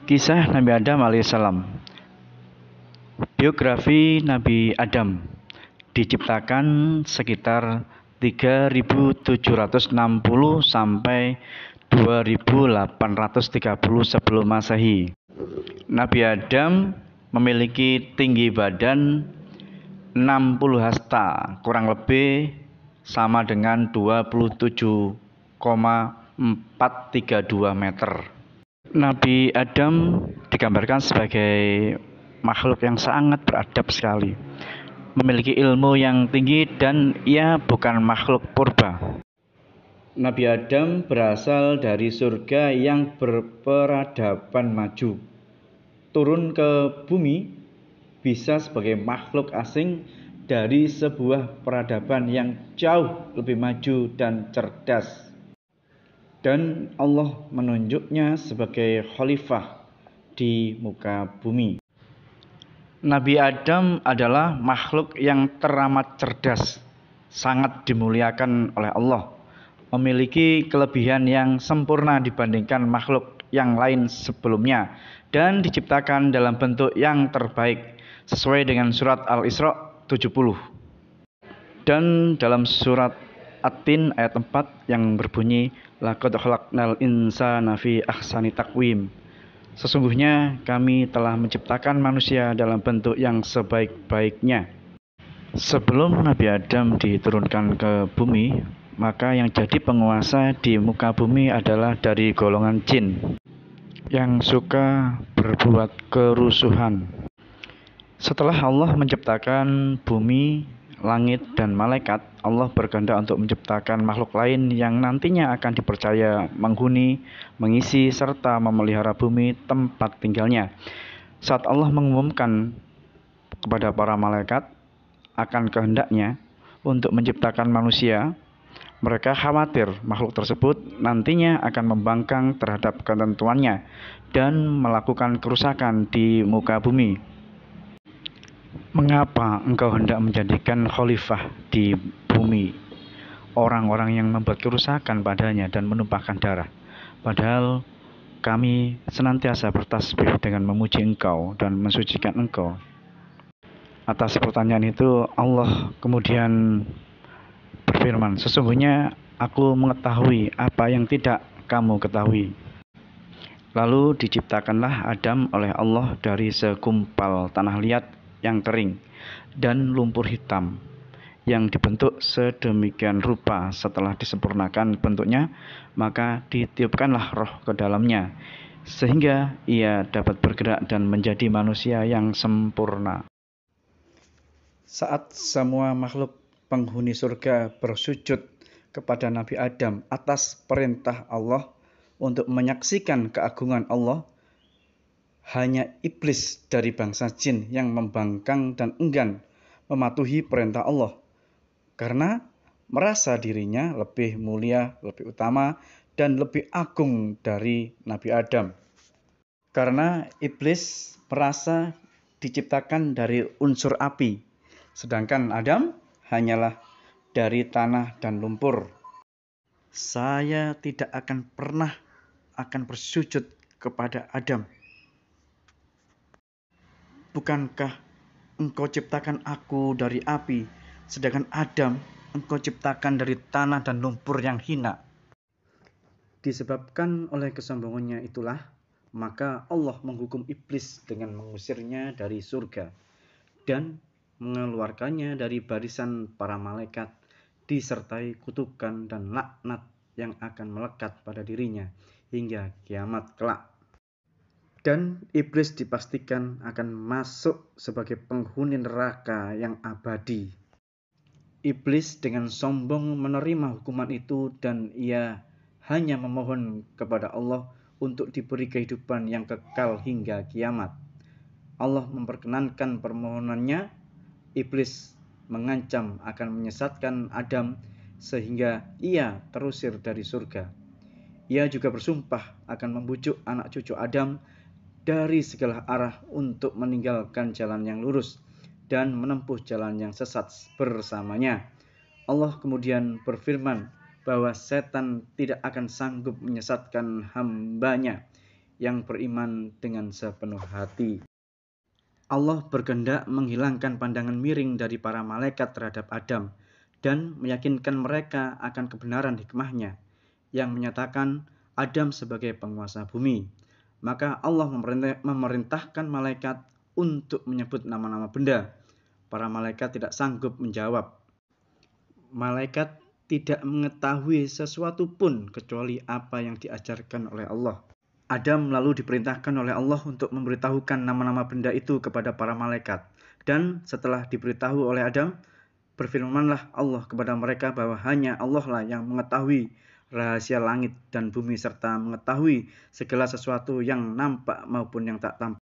Kisah Nabi Adam alaihissalam. Biografi Nabi Adam diciptakan sekitar 3760 sampai 2830 sebelum Masehi. Nabi Adam memiliki tinggi badan 60 hasta, kurang lebih sama dengan 27,432 meter. Nabi Adam digambarkan sebagai makhluk yang sangat beradab sekali, memiliki ilmu yang tinggi, dan ia bukan makhluk purba. Nabi Adam berasal dari surga yang berperadaban maju. Turun ke bumi bisa sebagai makhluk asing dari sebuah peradaban yang jauh lebih maju dan cerdas. Dan Allah menunjuknya sebagai khalifah di muka bumi. Nabi Adam adalah makhluk yang teramat cerdas, sangat dimuliakan oleh Allah, memiliki kelebihan yang sempurna dibandingkan makhluk yang lain sebelumnya, dan diciptakan dalam bentuk yang terbaik sesuai dengan surat Al-Isra 70. Dan dalam surat At-Tin ayat 4 yang berbunyi laqad khalaqnal insana fi ahsani taqwim. Sesungguhnya kami telah menciptakan manusia dalam bentuk yang sebaik-baiknya. Sebelum Nabi Adam diturunkan ke bumi, maka yang jadi penguasa di muka bumi adalah dari golongan jin yang suka berbuat kerusuhan. Setelah Allah menciptakan bumi, langit, dan malaikat, Allah berkehendak untuk menciptakan makhluk lain yang nantinya akan dipercaya menghuni, mengisi, serta memelihara bumi tempat tinggalnya. Saat Allah mengumumkan kepada para malaikat akan kehendaknya untuk menciptakan manusia, mereka khawatir makhluk tersebut nantinya akan membangkang terhadap ketentuannya dan melakukan kerusakan di muka bumi. Mengapa engkau hendak menjadikan khalifah di bumi orang-orang yang membuat kerusakan padanya dan menumpahkan darah? Padahal kami senantiasa bertasbih dengan memuji engkau dan mensucikan engkau. Atas pertanyaan itu Allah kemudian berfirman, sesungguhnya aku mengetahui apa yang tidak kamu ketahui. Lalu diciptakanlah Adam oleh Allah dari segumpal tanah liat yang kering dan lumpur hitam yang dibentuk sedemikian rupa. Setelah disempurnakan bentuknya, maka ditiupkanlah roh ke dalamnya sehingga ia dapat bergerak dan menjadi manusia yang sempurna. Saat semua makhluk penghuni surga bersujud kepada Nabi Adam atas perintah Allah untuk menyaksikan keagungan Allah, hanya iblis dari bangsa jin yang membangkang dan enggan mematuhi perintah Allah karena merasa dirinya lebih mulia, lebih utama, dan lebih agung dari Nabi Adam. Karena iblis merasa diciptakan dari unsur api, sedangkan Adam hanyalah dari tanah dan lumpur. Saya tidak akan pernah bersujud kepada Adam. Bukankah engkau ciptakan aku dari api, sedangkan Adam engkau ciptakan dari tanah dan lumpur yang hina? Disebabkan oleh kesombongannya itulah, maka Allah menghukum iblis dengan mengusirnya dari surga dan mengeluarkannya dari barisan para malaikat, disertai kutukan dan laknat yang akan melekat pada dirinya hingga kiamat kelak. Dan iblis dipastikan akan masuk sebagai penghuni neraka yang abadi. Iblis dengan sombong menerima hukuman itu dan ia hanya memohon kepada Allah untuk diberi kehidupan yang kekal hingga kiamat. Allah memperkenankan permohonannya. Iblis mengancam akan menyesatkan Adam sehingga ia terusir dari surga. Ia juga bersumpah akan membujuk anak cucu Adam dari segala arah untuk meninggalkan jalan yang lurus dan menempuh jalan yang sesat bersamanya. Allah kemudian berfirman bahwa setan tidak akan sanggup menyesatkan hambanya yang beriman dengan sepenuh hati. Allah berkehendak menghilangkan pandangan miring dari para malaikat terhadap Adam dan meyakinkan mereka akan kebenaran hikmahnya yang menyatakan Adam sebagai penguasa bumi. Maka Allah memerintahkan malaikat untuk menyebut nama-nama benda. Para malaikat tidak sanggup menjawab. Malaikat tidak mengetahui sesuatu pun kecuali apa yang diajarkan oleh Allah. Adam lalu diperintahkan oleh Allah untuk memberitahukan nama-nama benda itu kepada para malaikat. Dan setelah diberitahu oleh Adam, berfirmanlah Allah kepada mereka bahwa hanya Allah lah yang mengetahui rahasia langit dan bumi serta mengetahui segala sesuatu yang nampak maupun yang tak tampak.